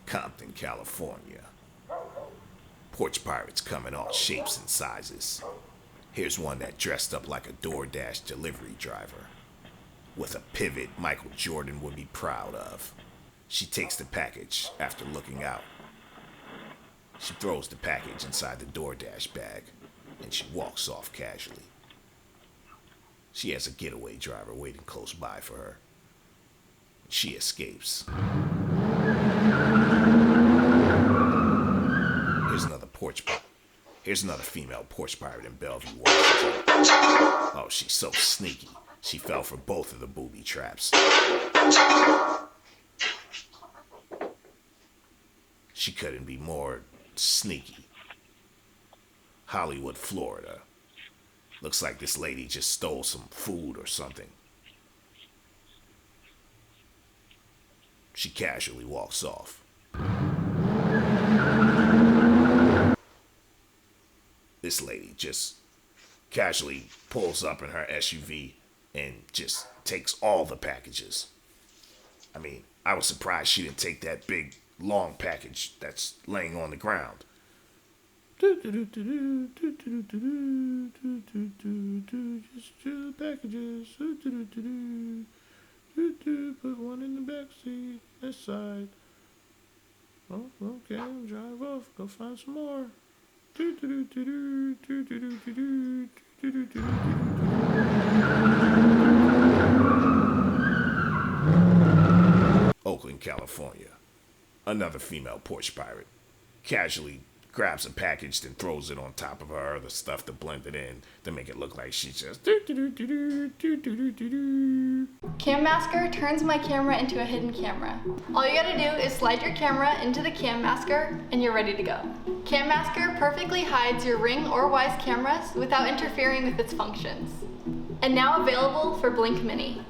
Compton, California. Porch pirates come in all shapes and sizes. Here's one that dressed up like a DoorDash delivery driver, with a pivot Michael Jordan would be proud of. She takes the package after looking out. She throws the package inside the DoorDash bag, and she walks off casually. She has a getaway driver waiting close by for her. She escapes. Here's another female porch pirate in Bellevue, Washington. Oh, she's so sneaky. She fell for both of the booby traps. She couldn't be more sneaky. Hollywood, Florida. Looks like this lady just stole some food or something. She casually walks off. This lady just casually pulls up in her SUV and just takes all the packages. I mean, I was surprised she didn't take that big, long package that's laying on the ground. Just two packages. Put one in the back seat, this side. Oh, okay, drive off, go find some more. Oakland, California. Another female porch pirate casually grabs a package and throws it on top of her other stuff to blend it in to make it look like she's just. Cam Masker turns my camera into a hidden camera. All you gotta do is slide your camera into the Cam Masker and you're ready to go. Cam Masker perfectly hides your Ring or Wyze cameras without interfering with its functions. And now available for Blink Mini.